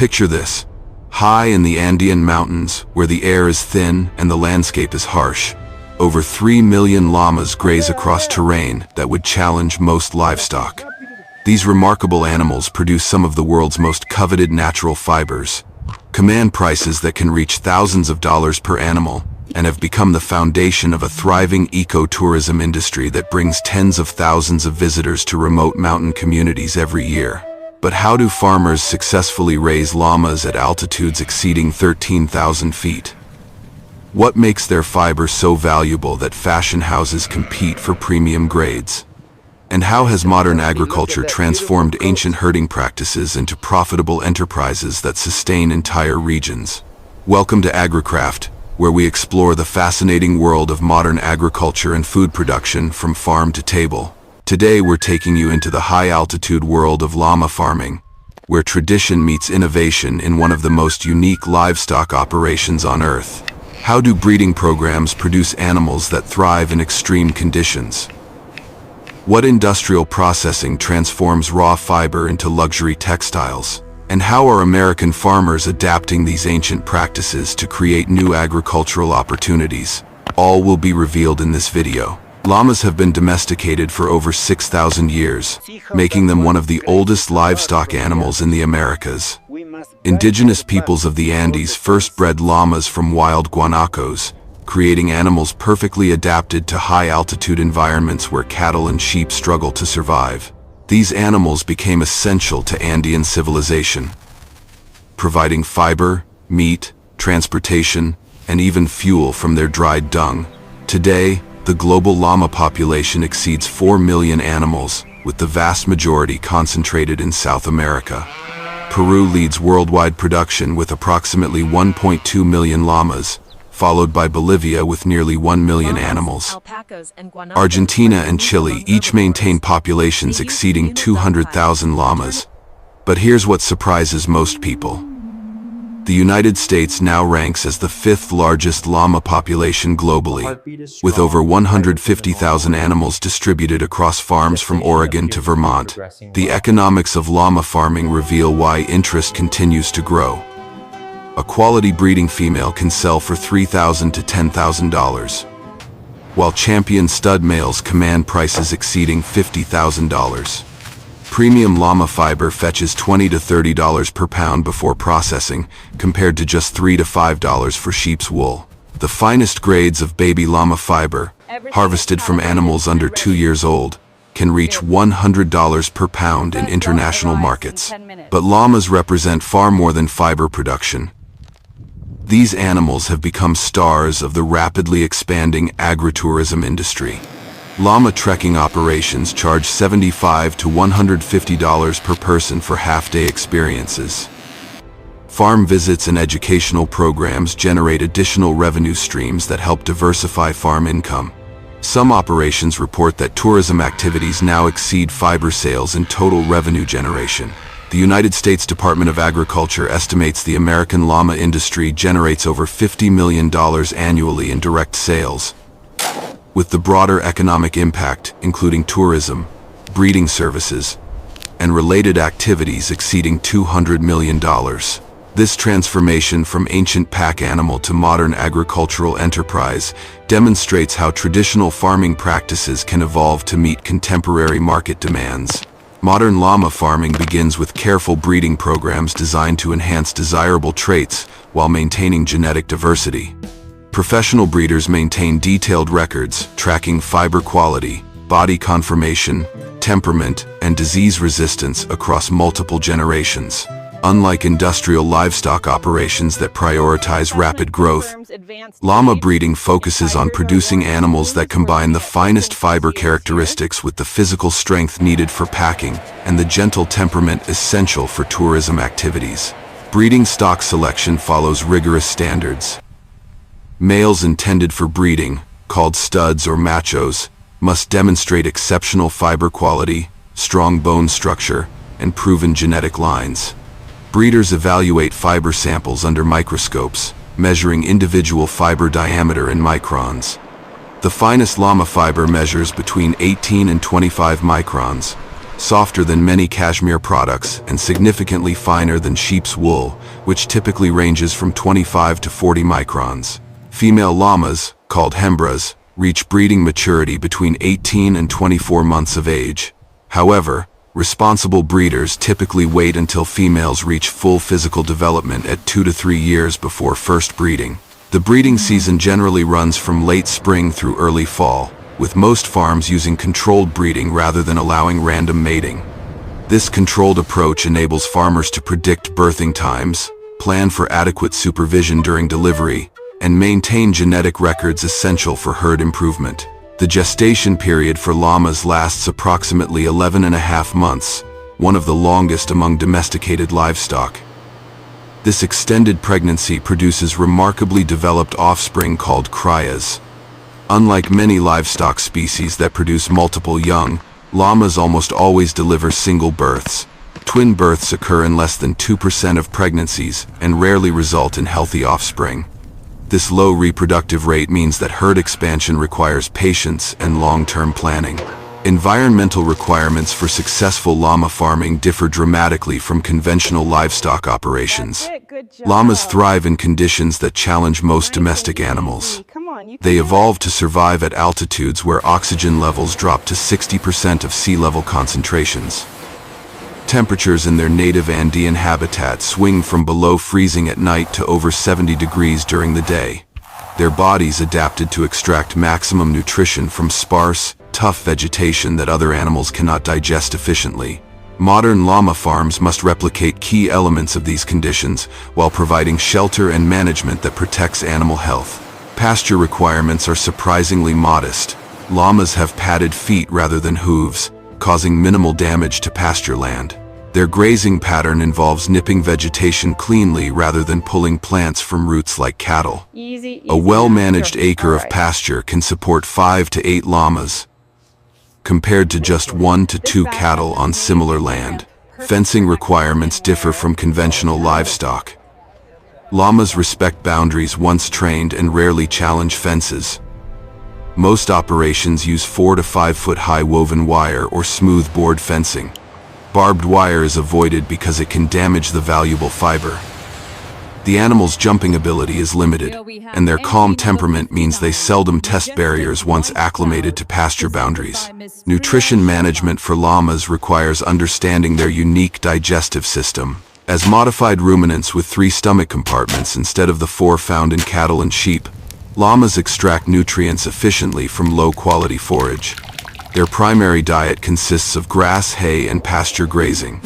Picture this. High in the Andean mountains, where the air is thin and the landscape is harsh, over 3 million llamas graze across terrain that would challenge most livestock. These remarkable animals produce some of the world's most coveted natural fibers, command prices that can reach thousands of dollars per animal, and have become the foundation of a thriving ecotourism industry that brings tens of thousands of visitors to remote mountain communities every year. But how do farmers successfully raise llamas at altitudes exceeding 13,000 feet? What makes their fiber so valuable that fashion houses compete for premium grades? And how has modern agriculture transformed ancient herding practices into profitable enterprises that sustain entire regions? Welcome to AgriCraft, where we explore the fascinating world of modern agriculture and food production from farm to table. Today we're taking you into the high-altitude world of llama farming, where tradition meets innovation in one of the most unique livestock operations on Earth. How do breeding programs produce animals that thrive in extreme conditions? What industrial processing transforms raw fiber into luxury textiles? And how are American farmers adapting these ancient practices to create new agricultural opportunities? All will be revealed in this video. Llamas have been domesticated for over 6,000 years, making them one of the oldest livestock animals in the Americas. Indigenous peoples of the Andes first bred llamas from wild guanacos, creating animals perfectly adapted to high-altitude environments where cattle and sheep struggle to survive. These animals became essential to Andean civilization, providing fiber, meat, transportation, and even fuel from their dried dung. Today, the global llama population exceeds 4 million animals, with the vast majority concentrated in South America. Peru leads worldwide production with approximately 1.2 million llamas, followed by Bolivia with nearly 1 million animals. Argentina and Chile each maintain populations exceeding 200,000 llamas. But here's what surprises most people. The United States now ranks as the 5th largest llama population globally, with over 150,000 animals distributed across farms from Oregon to Vermont. The economics of llama farming reveal why interest continues to grow. A quality breeding female can sell for $3,000 to $10,000, while champion stud males command prices exceeding $50,000. Premium llama fiber fetches $20 to $30 per pound before processing, compared to just $3 to $5 for sheep's wool. The finest grades of baby llama fiber, harvested from animals under 2 years old, can reach $100 per pound in international markets. But llamas represent far more than fiber production. These animals have become stars of the rapidly expanding agritourism industry. Llama trekking operations charge $75 to $150 per person for half-day experiences. Farm visits and educational programs generate additional revenue streams that help diversify farm income. Some operations report that tourism activities now exceed fiber sales in total revenue generation. The United States Department of Agriculture estimates the American llama industry generates over $50 million annually in direct sales, with the broader economic impact, including tourism, breeding services, and related activities exceeding $200 million. This transformation from ancient pack animal to modern agricultural enterprise demonstrates how traditional farming practices can evolve to meet contemporary market demands. Modern llama farming begins with careful breeding programs designed to enhance desirable traits while maintaining genetic diversity. Professional breeders maintain detailed records tracking fiber quality, body conformation, temperament, and disease resistance across multiple generations. Unlike industrial livestock operations that prioritize rapid growth, llama breeding focuses on producing animals that combine the finest fiber characteristics with the physical strength needed for packing and the gentle temperament essential for tourism activities. Breeding stock selection follows rigorous standards. Males intended for breeding, called studs or machos, must demonstrate exceptional fiber quality, strong bone structure, and proven genetic lines. Breeders evaluate fiber samples under microscopes, measuring individual fiber diameter in microns. The finest llama fiber measures between 18 and 25 microns, softer than many cashmere products and significantly finer than sheep's wool, which typically ranges from 25 to 40 microns. Female llamas, called hembras, reach breeding maturity between 18 and 24 months of age. However, responsible breeders typically wait until females reach full physical development at 2 to 3 years before first breeding. The breeding season generally runs from late spring through early fall, with most farms using controlled breeding rather than allowing random mating. This controlled approach enables farmers to predict birthing times, plan for adequate supervision during delivery, and maintain genetic records essential for herd improvement. The gestation period for llamas lasts approximately 11.5 months, one of the longest among domesticated livestock. This extended pregnancy produces remarkably developed offspring called cryas. Unlike many livestock species that produce multiple young, llamas almost always deliver single births. Twin births occur in less than 2% of pregnancies and rarely result in healthy offspring. This low reproductive rate means that herd expansion requires patience and long-term planning. Environmental requirements for successful llama farming differ dramatically from conventional livestock operations. Llamas thrive in conditions that challenge most domestic animals. They evolve to survive at altitudes where oxygen levels drop to 60% of sea level concentrations. Temperatures in their native Andean habitat swing from below freezing at night to over 70 degrees during the day. Their bodies adapted to extract maximum nutrition from sparse, tough vegetation that other animals cannot digest efficiently. Modern llama farms must replicate key elements of these conditions while providing shelter and management that protects animal health. Pasture requirements are surprisingly modest. Llamas have padded feet rather than hooves, causing minimal damage to pasture land. Their grazing pattern involves nipping vegetation cleanly rather than pulling plants from roots like cattle. A well-managed acre of pasture can support 5 to 8 llamas, compared to just 1 to 2 cattle on similar land. Fencing requirements differ from conventional livestock. Llamas respect boundaries once trained and rarely challenge fences. Most operations use 4 to 5 foot high woven wire or smooth board fencing. Barbed wire is avoided because it can damage the valuable fiber. The animal's jumping ability is limited, and their calm temperament means they seldom test barriers once acclimated to pasture boundaries. Nutrition management for llamas requires understanding their unique digestive system. As modified ruminants with 3 stomach compartments instead of the 4 found in cattle and sheep, llamas extract nutrients efficiently from low-quality forage. Their primary diet consists of grass, hay, and pasture grazing.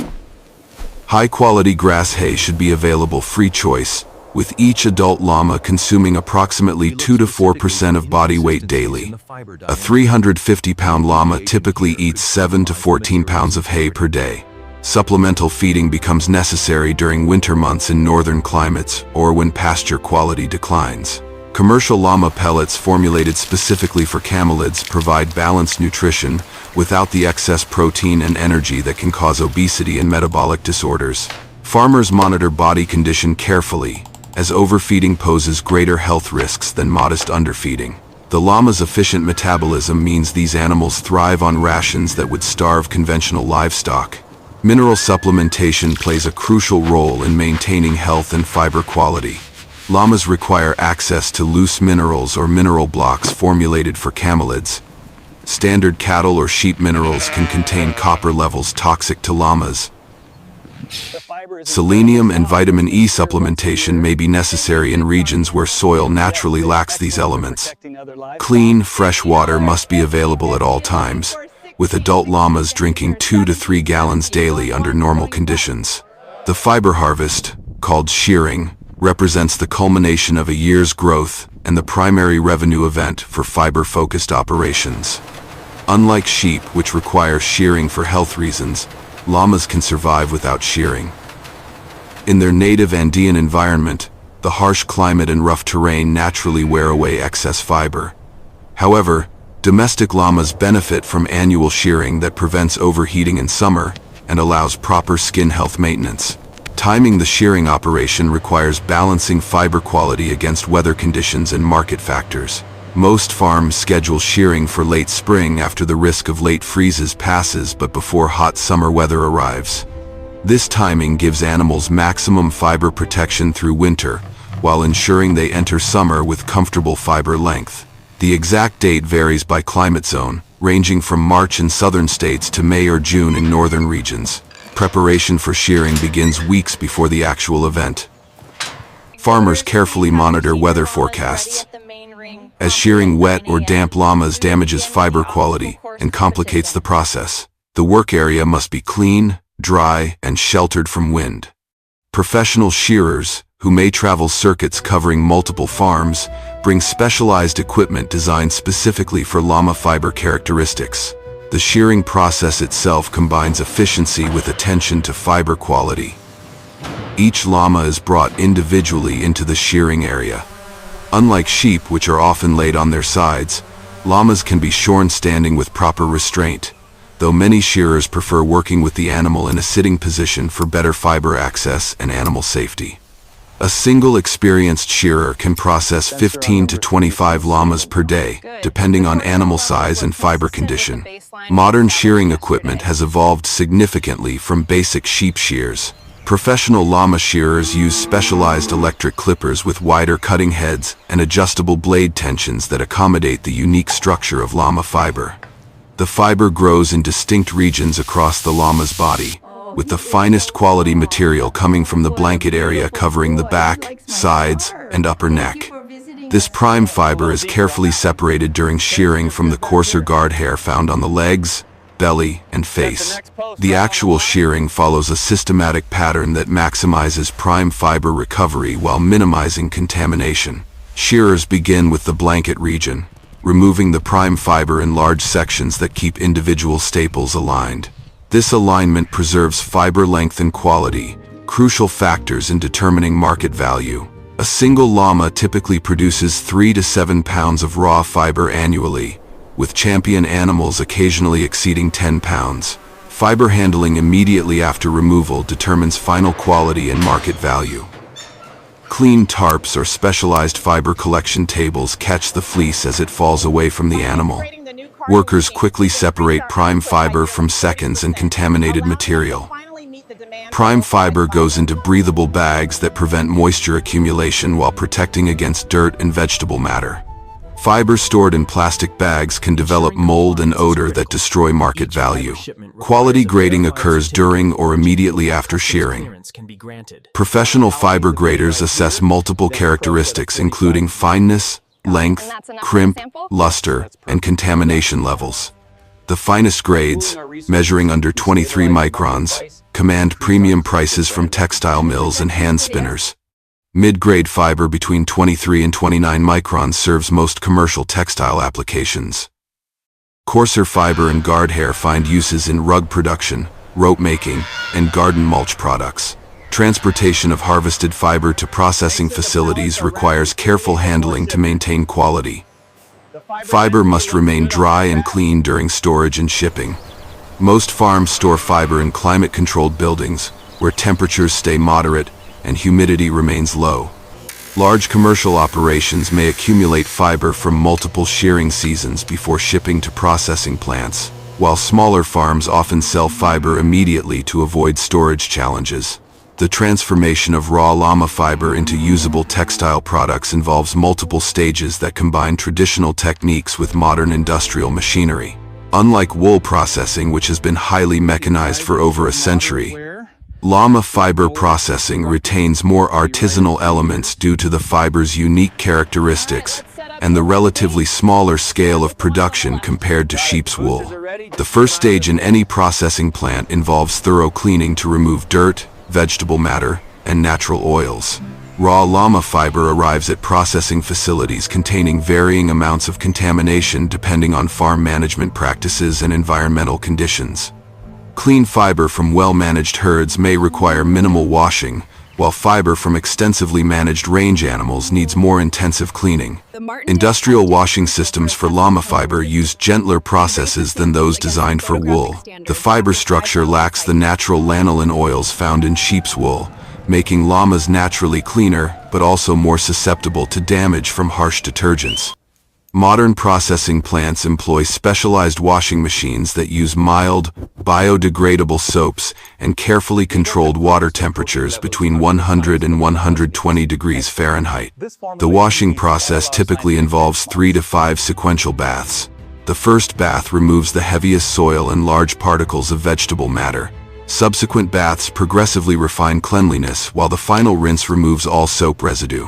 High-quality grass hay should be available free choice, with each adult llama consuming approximately 2 to 4% of body weight daily. A 350-pound llama typically eats 7 to 14 pounds of hay per day. Supplemental feeding becomes necessary during winter months in northern climates or when pasture quality declines. Commercial llama pellets formulated specifically for camelids provide balanced nutrition without the excess protein and energy that can cause obesity and metabolic disorders. Farmers monitor body condition carefully, as overfeeding poses greater health risks than modest underfeeding. The llama's efficient metabolism means these animals thrive on rations that would starve conventional livestock. Mineral supplementation plays a crucial role in maintaining health and fiber quality. Llamas require access to loose minerals or mineral blocks formulated for camelids. Standard cattle or sheep minerals can contain copper levels toxic to llamas. Selenium and vitamin E supplementation may be necessary in regions where soil naturally lacks these elements. Clean, fresh water must be available at all times, with adult llamas drinking 2 to 3 gallons daily under normal conditions. The fiber harvest, called shearing, represents the culmination of a year's growth and the primary revenue event for fiber-focused operations. Unlike sheep, which require shearing for health reasons, llamas can survive without shearing. In their native Andean environment, the harsh climate and rough terrain naturally wear away excess fiber. However, domestic llamas benefit from annual shearing that prevents overheating in summer and allows proper skin health maintenance. Timing the shearing operation requires balancing fiber quality against weather conditions and market factors. Most farms schedule shearing for late spring after the risk of late freezes passes but before hot summer weather arrives. This timing gives animals maximum fiber protection through winter, while ensuring they enter summer with comfortable fiber length. The exact date varies by climate zone, ranging from March in southern states to May or June in northern regions. Preparation for shearing begins weeks before the actual event. Farmers carefully monitor weather forecasts, as shearing wet or damp llamas damages fiber quality and complicates the process. The work area must be clean, dry, and sheltered from wind. Professional shearers, who may travel circuits covering multiple farms, bring specialized equipment designed specifically for llama fiber characteristics. The shearing process itself combines efficiency with attention to fiber quality. Each llama is brought individually into the shearing area. Unlike sheep, which are often laid on their sides, llamas can be shorn standing with proper restraint, though many shearers prefer working with the animal in a sitting position for better fiber access and animal safety. A single experienced shearer can process 15 to 25 llamas per day, depending on animal size and fiber condition. Modern shearing equipment has evolved significantly from basic sheep shears. Professional llama shearers use specialized electric clippers with wider cutting heads and adjustable blade tensions that accommodate the unique structure of llama fiber. The fiber grows in distinct regions across the llama's body, with the finest quality material coming from the blanket area covering the back, sides, and upper neck. This prime fiber is carefully separated during shearing from the coarser guard hair found on the legs, belly, and face. The actual shearing follows a systematic pattern that maximizes prime fiber recovery while minimizing contamination. Shearers begin with the blanket region, removing the prime fiber in large sections that keep individual staples aligned. This alignment preserves fiber length and quality, crucial factors in determining market value. A single llama typically produces 3 to 7 pounds of raw fiber annually, with champion animals occasionally exceeding 10 pounds. Fiber handling immediately after removal determines final quality and market value. Clean tarps or specialized fiber collection tables catch the fleece as it falls away from the animal. Workers quickly separate prime fiber from seconds and contaminated material. Prime fiber goes into breathable bags that prevent moisture accumulation while protecting against dirt and vegetable matter. Fiber stored in plastic bags can develop mold and odor that destroy market value. Quality grading occurs during or immediately after shearing. Professional fiber graders assess multiple characteristics including fineness, length, crimp, luster, and contamination levels. The finest grades, measuring under 23 microns, command premium prices from textile mills and hand spinners. Mid-grade fiber between 23 and 29 microns serves most commercial textile applications. Coarser fiber and guard hair find uses in rug production, rope making, and garden mulch products. Transportation of harvested fiber to processing facilities requires careful handling to maintain quality. Fiber must remain dry and clean during storage and shipping. Most farms store fiber in climate-controlled buildings, where temperatures stay moderate and humidity remains low. Large commercial operations may accumulate fiber from multiple shearing seasons before shipping to processing plants, while smaller farms often sell fiber immediately to avoid storage challenges. The transformation of raw llama fiber into usable textile products involves multiple stages that combine traditional techniques with modern industrial machinery. Unlike wool processing, which has been highly mechanized for over a century, llama fiber processing retains more artisanal elements due to the fiber's unique characteristics and the relatively smaller scale of production compared to sheep's wool. The first stage in any processing plant involves thorough cleaning to remove dirt, vegetable matter, and natural oils. Raw llama fiber arrives at processing facilities containing varying amounts of contamination depending on farm management practices and environmental conditions. Clean fiber from well-managed herds may require minimal washing, while fiber from extensively managed range animals needs more intensive cleaning. Industrial washing systems for llama fiber use gentler processes than those designed for wool. The fiber structure lacks the natural lanolin oils found in sheep's wool, making llamas naturally cleaner but also more susceptible to damage from harsh detergents. Modern processing plants employ specialized washing machines that use mild, biodegradable soaps and carefully controlled water temperatures between 100 and 120 degrees Fahrenheit. The washing process typically involves 3 to 5 sequential baths. The first bath removes the heaviest soil and large particles of vegetable matter. Subsequent baths progressively refine cleanliness, while the final rinse removes all soap residue.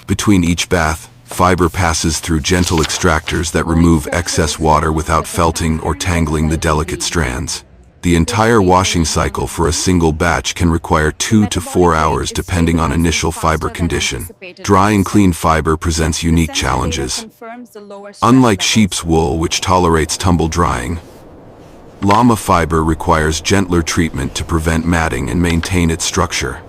Between each bath, fiber passes through gentle extractors that remove excess water without felting or tangling the delicate strands. The entire washing cycle for a single batch can require 2 to 4 hours depending on initial fiber condition. Drying clean fiber presents unique challenges. Unlike sheep's wool, which tolerates tumble drying, llama fiber requires gentler treatment to prevent matting and maintain its structure.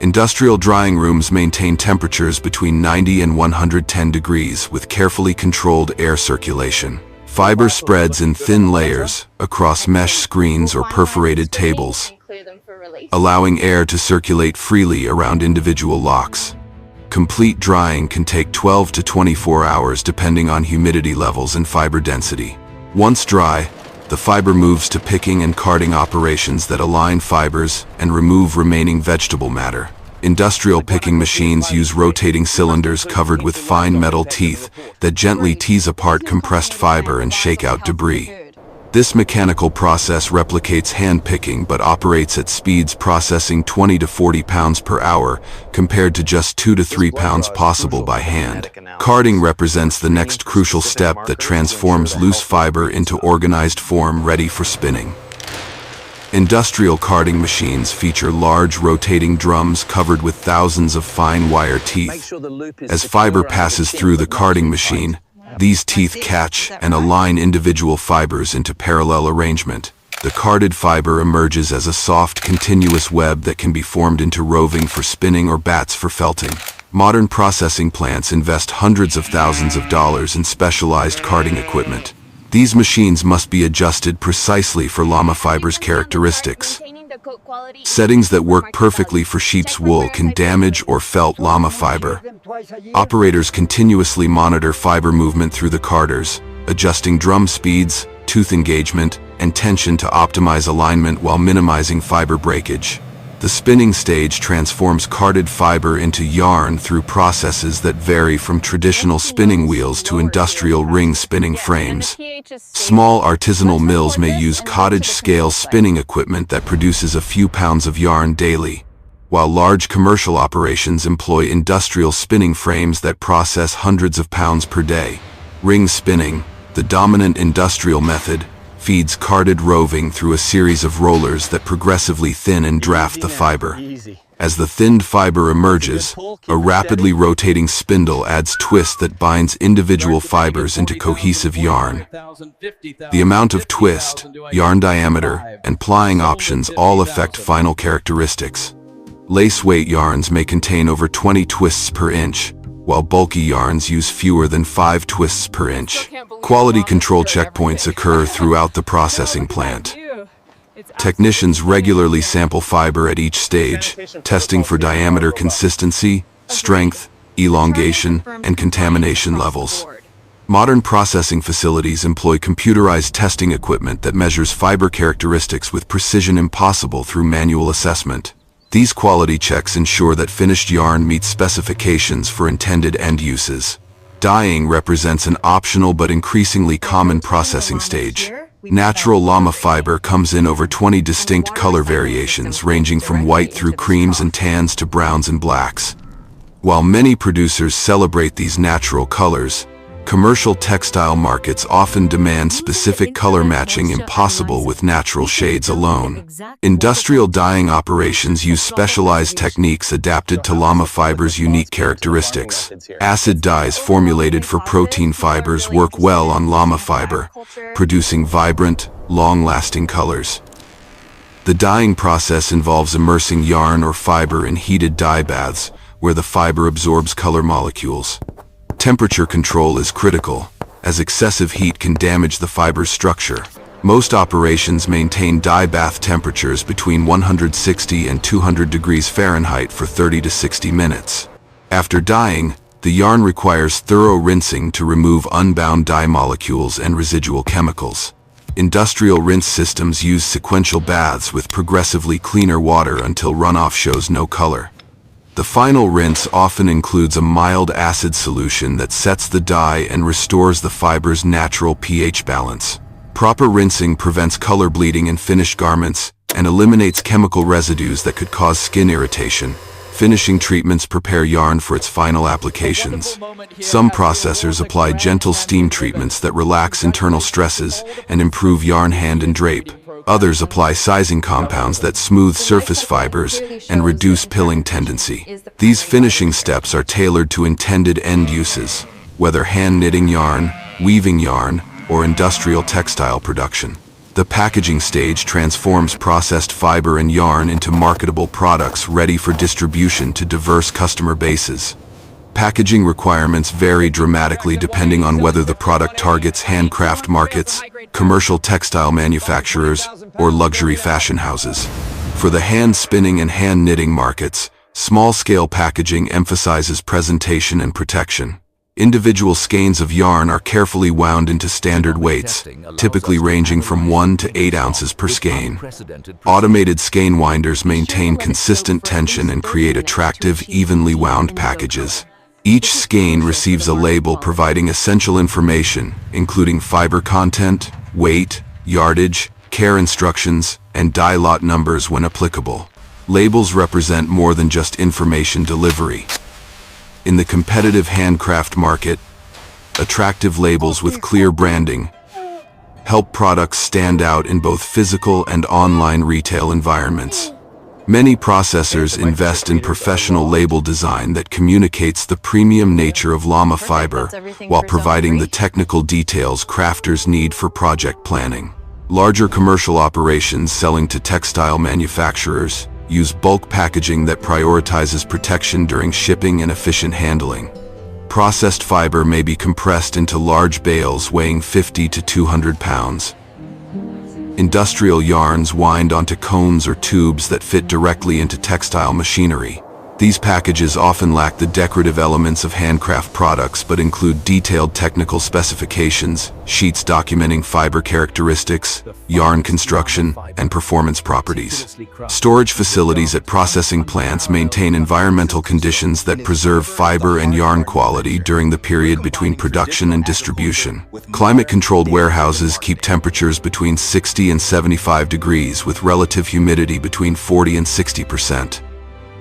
Industrial drying rooms maintain temperatures between 90 and 110 degrees with carefully controlled air circulation. Fiber spreads in thin layers across mesh screens or perforated tables, allowing air to circulate freely around individual locks. Complete drying can take 12 to 24 hours depending on humidity levels and fiber density. Once dry, the fiber moves to picking and carding operations that align fibers and remove remaining vegetable matter. Industrial picking machines use rotating cylinders covered with fine metal teeth that gently tease apart compressed fiber and shake out debris. This mechanical process replicates hand picking but operates at speeds processing 20 to 40 pounds per hour compared to just 2 to 3 pounds possible by hand. Carding represents the next crucial step that transforms loose fiber into organized form ready for spinning. Industrial carding machines feature large rotating drums covered with thousands of fine wire teeth. As fiber passes through the carding machine, these teeth catch and align individual fibers into parallel arrangement. The carded fiber emerges as a soft, continuous web that can be formed into roving for spinning or bats for felting. Modern processing plants invest hundreds of thousands of dollars in specialized carding equipment. These machines must be adjusted precisely for llama fiber's characteristics. Settings that work perfectly for sheep's wool can damage or felt llama fiber. Operators continuously monitor fiber movement through the carders, adjusting drum speeds, tooth engagement, and tension to optimize alignment while minimizing fiber breakage. The spinning stage transforms carded fiber into yarn through processes that vary from traditional spinning wheels to industrial ring spinning frames. Small artisanal mills may use cottage-scale spinning equipment that produces a few pounds of yarn daily, while large commercial operations employ industrial spinning frames that process hundreds of pounds per day. Ring spinning, the dominant industrial method, feeds carded roving through a series of rollers that progressively thin and draft the fiber. As the thinned fiber emerges, a rapidly rotating spindle adds twist that binds individual fibers into cohesive yarn. The amount of twist, yarn diameter, and plying options all affect final characteristics. Lace weight yarns may contain over 20 twists per inch, while bulky yarns use fewer than 5 twists per inch. Quality control checkpoints occur throughout the processing plant. Technicians regularly sample fiber at each stage, testing for diameter consistency, strength, elongation, and contamination levels. Modern processing facilities employ computerized testing equipment that measures fiber characteristics with precision impossible through manual assessment. These quality checks ensure that finished yarn meets specifications for intended end uses. Dyeing represents an optional but increasingly common processing stage. Natural llama fiber comes in over 20 distinct color variations ranging from white through creams and tans to browns and blacks. While many producers celebrate these natural colors, commercial textile markets often demand specific color matching impossible with natural shades alone. Industrial dyeing operations use specialized techniques adapted to llama fiber's unique characteristics. Acid dyes formulated for protein fibers work well on llama fiber, producing vibrant, long-lasting colors. The dyeing process involves immersing yarn or fiber in heated dye baths, where the fiber absorbs color molecules. Temperature control is critical, as excessive heat can damage the fiber's structure. Most operations maintain dye bath temperatures between 160 and 200 degrees Fahrenheit for 30 to 60 minutes. After dyeing, The yarn requires thorough rinsing to remove unbound dye molecules and residual chemicals. Industrial rinse systems use sequential baths with progressively cleaner water until runoff shows no color. The final rinse often includes a mild acid solution that sets the dye and restores the fiber's natural pH balance. Proper rinsing prevents color bleeding in finished garments and eliminates chemical residues that could cause skin irritation. Finishing treatments prepare yarn for its final applications. Some processors apply gentle steam treatments that relax internal stresses and improve yarn hand and drape. Others apply sizing compounds that smooth surface fibers and reduce pilling tendency. These finishing steps are tailored to intended end uses, whether hand knitting yarn, weaving yarn, or industrial textile production. The packaging stage transforms processed fiber and yarn into marketable products ready for distribution to diverse customer bases. Packaging requirements vary dramatically depending on whether the product targets handcraft markets, commercial textile manufacturers, or luxury fashion houses. For the hand spinning and hand knitting markets, small-scale packaging emphasizes presentation and protection. Individual skeins of yarn are carefully wound into standard weights, typically ranging from 1 to 8 ounces per skein. Automated skein winders maintain consistent tension and create attractive, evenly wound packages. Each skein receives a label providing essential information, including fiber content, weight, yardage, care instructions, and dye lot numbers when applicable. Labels represent more than just information delivery. In the competitive handcraft market, attractive labels with clear branding help products stand out in both physical and online retail environments. Many processors invest in professional label design that communicates the premium nature of llama fiber while providing the technical details crafters need for project planning. Larger commercial operations selling to textile manufacturers use bulk packaging that prioritizes protection during shipping and efficient handling. Processed fiber may be compressed into large bales weighing 50 to 200 pounds. Industrial yarns wind onto cones or tubes that fit directly into textile machinery. These packages often lack the decorative elements of handcraft products but include detailed technical specifications, sheets documenting fiber characteristics, yarn construction, and performance properties. Storage facilities at processing plants maintain environmental conditions that preserve fiber and yarn quality during the period between production and distribution. Climate-controlled warehouses keep temperatures between 60 and 75 degrees with relative humidity between 40 and 60%.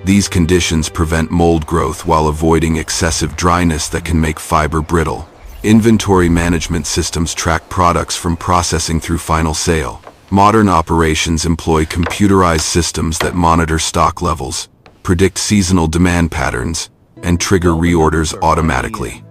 These conditions prevent mold growth while avoiding excessive dryness that can make fiber brittle. Inventory management systems track products from processing through final sale. Modern operations employ computerized systems that monitor stock levels, predict seasonal demand patterns, and trigger reorders automatically.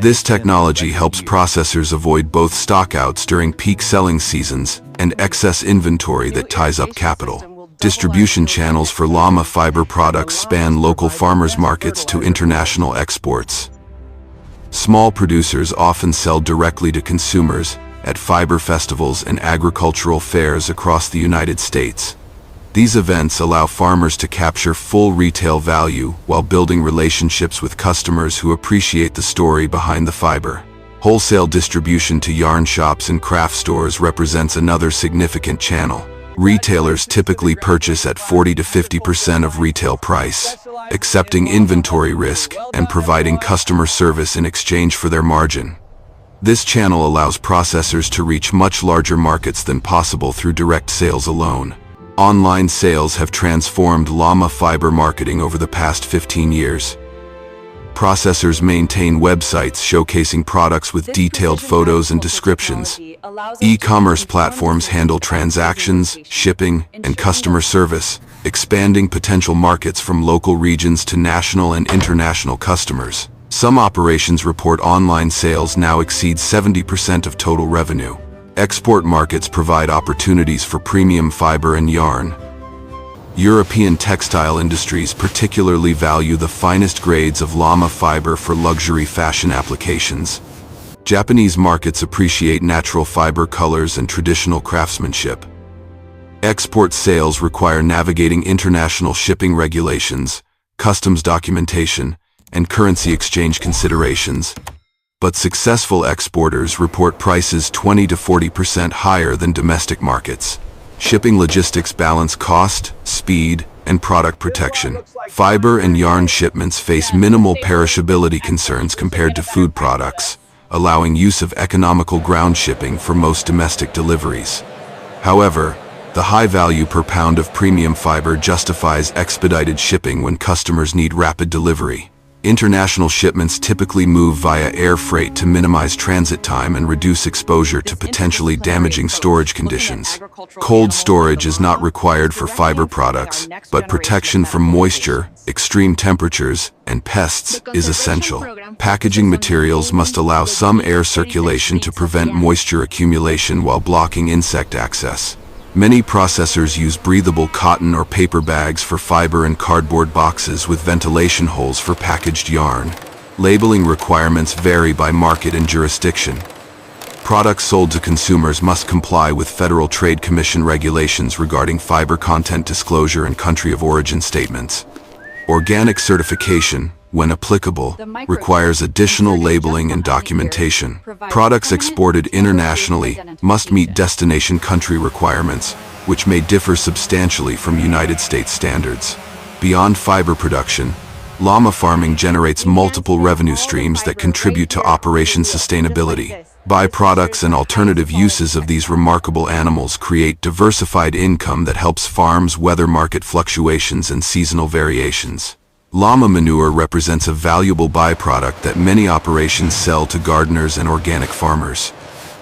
This technology helps processors avoid both stockouts during peak selling seasons and excess inventory that ties up capital. Distribution channels for llama fiber products span local farmers markets to international exports. Small producers often sell directly to consumers at fiber festivals and agricultural fairs across the United States. These events allow farmers to capture full retail value while building relationships with customers who appreciate the story behind the fiber. Wholesale distribution to yarn shops and craft stores represents another significant channel. Retailers typically purchase at 40 to 50% of retail price, accepting inventory risk and providing customer service in exchange for their margin. This channel allows processors to reach much larger markets than possible through direct sales alone. Online sales have transformed llama fiber marketing over the past 15 years. Processors maintain websites showcasing products with detailed photos and descriptions. E-commerce platforms handle transactions, shipping, and customer service, expanding potential markets from local regions to national and international customers. Some operations report online sales now exceed 70% of total revenue. Export markets provide opportunities for premium fiber and yarn. European textile industries particularly value the finest grades of llama fiber for luxury fashion applications. Japanese markets appreciate natural fiber colors and traditional craftsmanship. Export sales require navigating international shipping regulations, customs documentation, and currency exchange considerations, but successful exporters report prices 20 to 40% higher than domestic markets. Shipping logistics balance cost, speed, and product protection. Fiber and yarn shipments face minimal perishability concerns compared to food products, allowing use of economical ground shipping for most domestic deliveries. However, the high value per pound of premium fiber justifies expedited shipping when customers need rapid delivery. International shipments typically move via air freight to minimize transit time and reduce exposure to potentially damaging storage conditions. Cold storage is not required for fiber products, but protection from moisture, extreme temperatures, and pests is essential. Packaging materials must allow some air circulation to prevent moisture accumulation while blocking insect access. Many processors use breathable cotton or paper bags for fiber and cardboard boxes with ventilation holes for packaged yarn. Labeling requirements vary by market and jurisdiction. Products sold to consumers must comply with Federal Trade Commission regulations regarding fiber content disclosure and country of origin statements. Organic certification, when applicable, requires additional labeling and documentation. Products exported internationally must meet destination country requirements, which may differ substantially from United States standards. Beyond fiber production, llama farming generates multiple revenue streams that contribute to operation sustainability. Byproducts and alternative uses of these remarkable animals create diversified income that helps farms weather market fluctuations and seasonal variations. Llama manure represents a valuable byproduct that many operations sell to gardeners and organic farmers.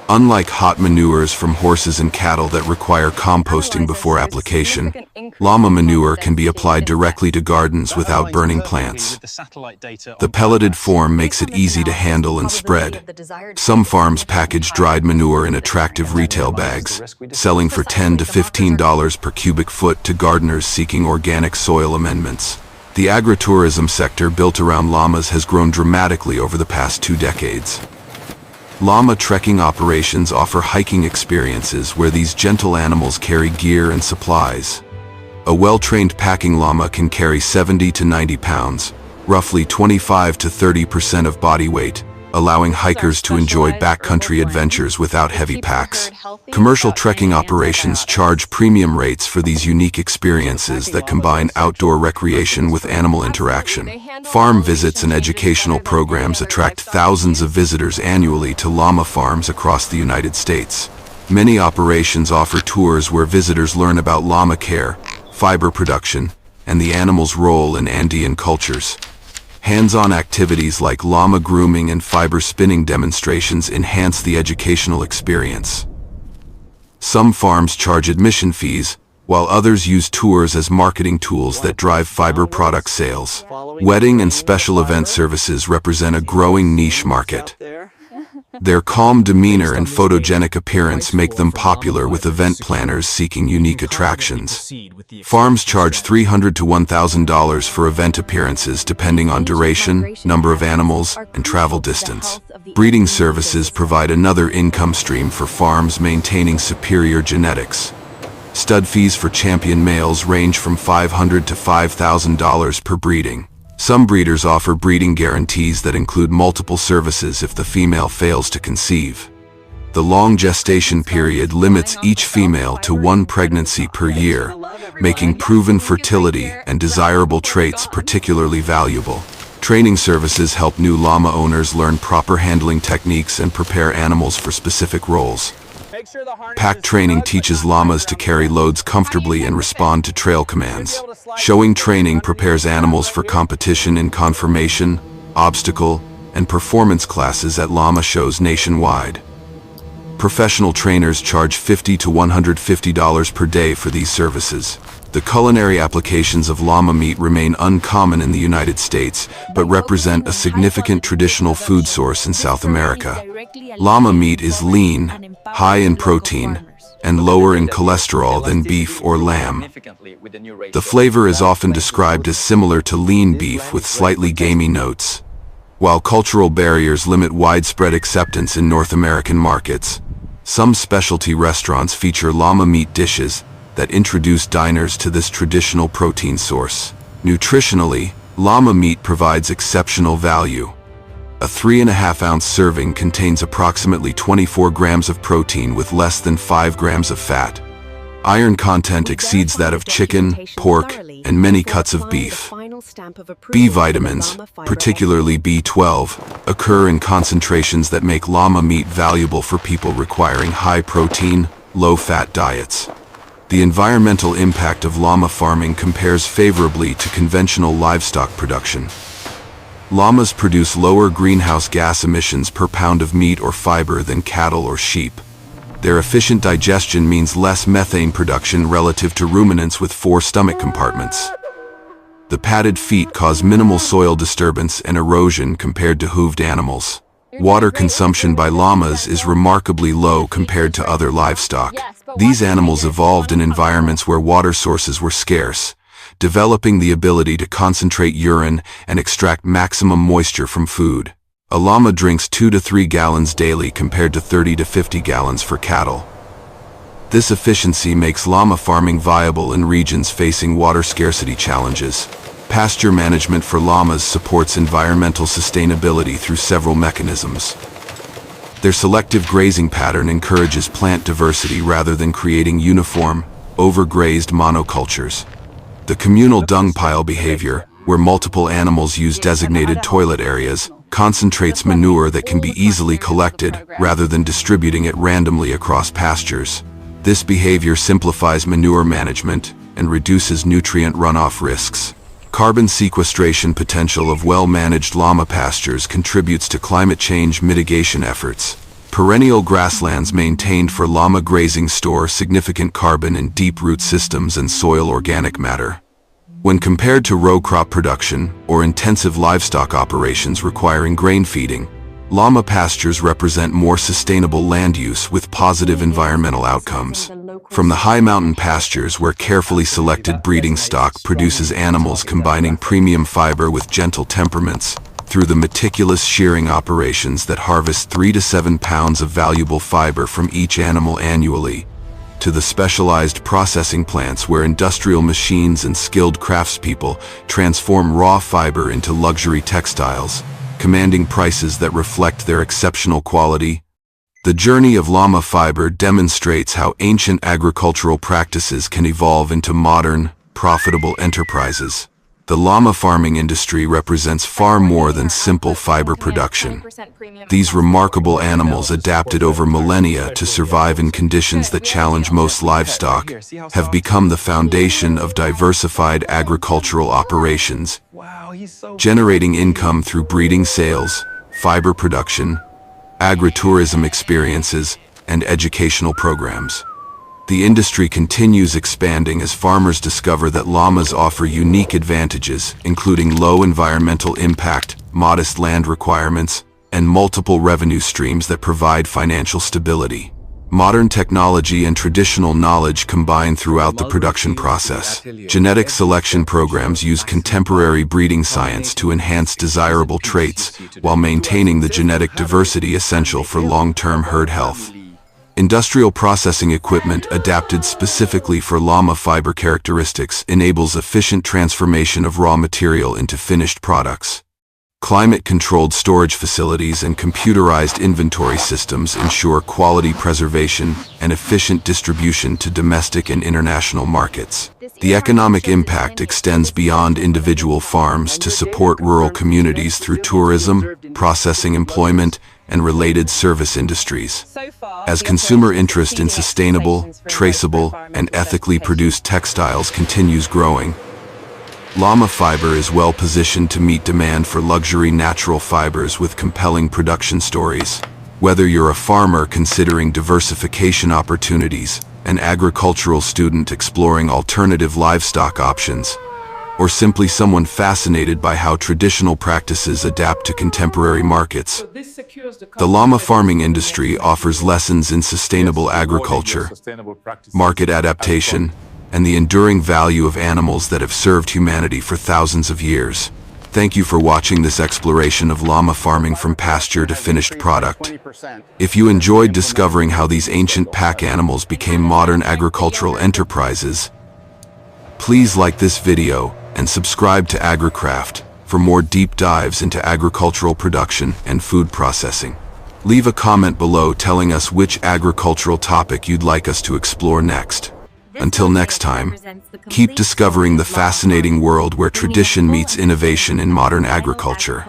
Unlike hot manures from horses and cattle that require composting before application, llama manure can be applied directly to gardens without burning plants. The pelleted form makes it easy to handle and spread. Some farms package dried manure in attractive retail bags, selling for $10 to $15 per cubic foot to gardeners seeking organic soil amendments. The agritourism sector built around llamas has grown dramatically over the past 2 decades. Llama trekking operations offer hiking experiences where these gentle animals carry gear and supplies. A well-trained packing llama can carry 70 to 90 pounds, roughly 25 to 30% of body weight, allowing hikers to enjoy backcountry adventures without heavy packs. Commercial trekking operations charge premium rates for these unique experiences that combine outdoor recreation with animal interaction. Farm visits and educational programs attract thousands of visitors annually to llama farms across the United States. Many operations offer tours where visitors learn about llama care, fiber production, and the animal's role in Andean cultures. Hands-on activities like llama grooming and fiber spinning demonstrations enhance the educational experience. Some farms charge admission fees, while others use tours as marketing tools that drive fiber product sales. Wedding and special event services represent a growing niche market. Their calm demeanor and photogenic appearance make them popular with event planners seeking unique attractions. Farms charge $300 to $1,000 for event appearances depending on duration, number of animals, and travel distance. Breeding services provide another income stream for farms maintaining superior genetics. Stud fees for champion males range from $500 to $5,000 per breeding. Some breeders offer breeding guarantees that include multiple services if the female fails to conceive. The long gestation period limits each female to 1 pregnancy per year, making proven fertility and desirable traits particularly valuable. Training services help new llama owners learn proper handling techniques and prepare animals for specific roles. Pack training teaches llamas to carry loads comfortably and respond to trail commands. Showing training prepares animals for competition in conformation, obstacle, and performance classes at llama shows nationwide. Professional trainers charge $50 to $150 per day for these services. The culinary applications of llama meat remain uncommon in the United States, but represent a significant traditional food source in South America. Llama meat is lean, high in protein, and lower in cholesterol than beef or lamb. The flavor is often described as similar to lean beef with slightly gamey notes. While cultural barriers limit widespread acceptance in North American markets, some specialty restaurants feature llama meat dishes that introduce diners to this traditional protein source. Nutritionally, Llama meat provides exceptional value. A 3.5-ounce serving contains approximately 24 grams of protein with less than 5 grams of fat. Iron content exceeds that of chicken, pork, and many cuts of beef. B vitamins, particularly B12, occur in concentrations that make llama meat valuable for people requiring high-protein, low-fat diets. The environmental impact of llama farming compares favorably to conventional livestock production. Llamas produce lower greenhouse gas emissions per pound of meat or fiber than cattle or sheep. Their efficient digestion means less methane production relative to ruminants with 4 stomach compartments. The padded feet cause minimal soil disturbance and erosion compared to hooved animals. Water consumption by llamas is remarkably low compared to other livestock. These animals evolved in environments where water sources were scarce, developing the ability to concentrate urine and extract maximum moisture from food. A llama drinks 2 to 3 gallons daily compared to 30 to 50 gallons for cattle. This efficiency makes llama farming viable in regions facing water scarcity challenges. Pasture management for llamas supports environmental sustainability through several mechanisms. Their selective grazing pattern encourages plant diversity rather than creating uniform, overgrazed monocultures. The communal dung pile behavior, where multiple animals use designated toilet areas, concentrates manure that can be easily collected rather than distributing it randomly across pastures. This behavior simplifies manure management and reduces nutrient runoff risks. Carbon sequestration potential of well-managed llama pastures contributes to climate change mitigation efforts. Perennial grasslands maintained for llama grazing store significant carbon in deep root systems and soil organic matter. When compared to row crop production or intensive livestock operations requiring grain feeding, llama pastures represent more sustainable land use with positive environmental outcomes. From the high mountain pastures where carefully selected breeding stock produces animals combining premium fiber with gentle temperaments, through the meticulous shearing operations that harvest 3 to 7 pounds of valuable fiber from each animal annually, to the specialized processing plants where industrial machines and skilled craftspeople transform raw fiber into luxury textiles, commanding prices that reflect their exceptional quality. The journey of llama fiber demonstrates how ancient agricultural practices can evolve into modern, profitable enterprises. The llama farming industry represents far more than simple fiber production. These remarkable animals adapted over millennia to survive in conditions that challenge most livestock, have become the foundation of diversified agricultural operations, generating income through breeding sales, fiber production, agritourism experiences, and educational programs. The industry continues expanding as farmers discover that llamas offer unique advantages, including low environmental impact, modest land requirements, and multiple revenue streams that provide financial stability. Modern technology and traditional knowledge combine throughout the production process. Genetic selection programs use contemporary breeding science to enhance desirable traits while maintaining the genetic diversity essential for long-term herd health. Industrial processing equipment adapted specifically for llama fiber characteristics enables efficient transformation of raw material into finished products. Climate-controlled storage facilities and computerized inventory systems ensure quality preservation and efficient distribution to domestic and international markets. The economic impact extends beyond individual farms to support rural communities through tourism, processing employment, and related service industries. As consumer interest in sustainable, traceable, and ethically produced textiles continues growing, llama fiber is well positioned to meet demand for luxury natural fibers with compelling production stories. Whether you're a farmer considering diversification opportunities, an agricultural student exploring alternative livestock options, or simply someone fascinated by how traditional practices adapt to contemporary markets, the llama farming industry offers lessons in sustainable agriculture, market adaptation, and the enduring value of animals that have served humanity for thousands of years. Thank you for watching this exploration of llama farming from pasture to finished product. If you enjoyed discovering how these ancient pack animals became modern agricultural enterprises, please like this video and subscribe to AgriCraft for more deep dives into agricultural production and food processing. Leave a comment below telling us which agricultural topic you'd like us to explore next. Until next time, keep discovering the fascinating world where tradition meets innovation in modern agriculture.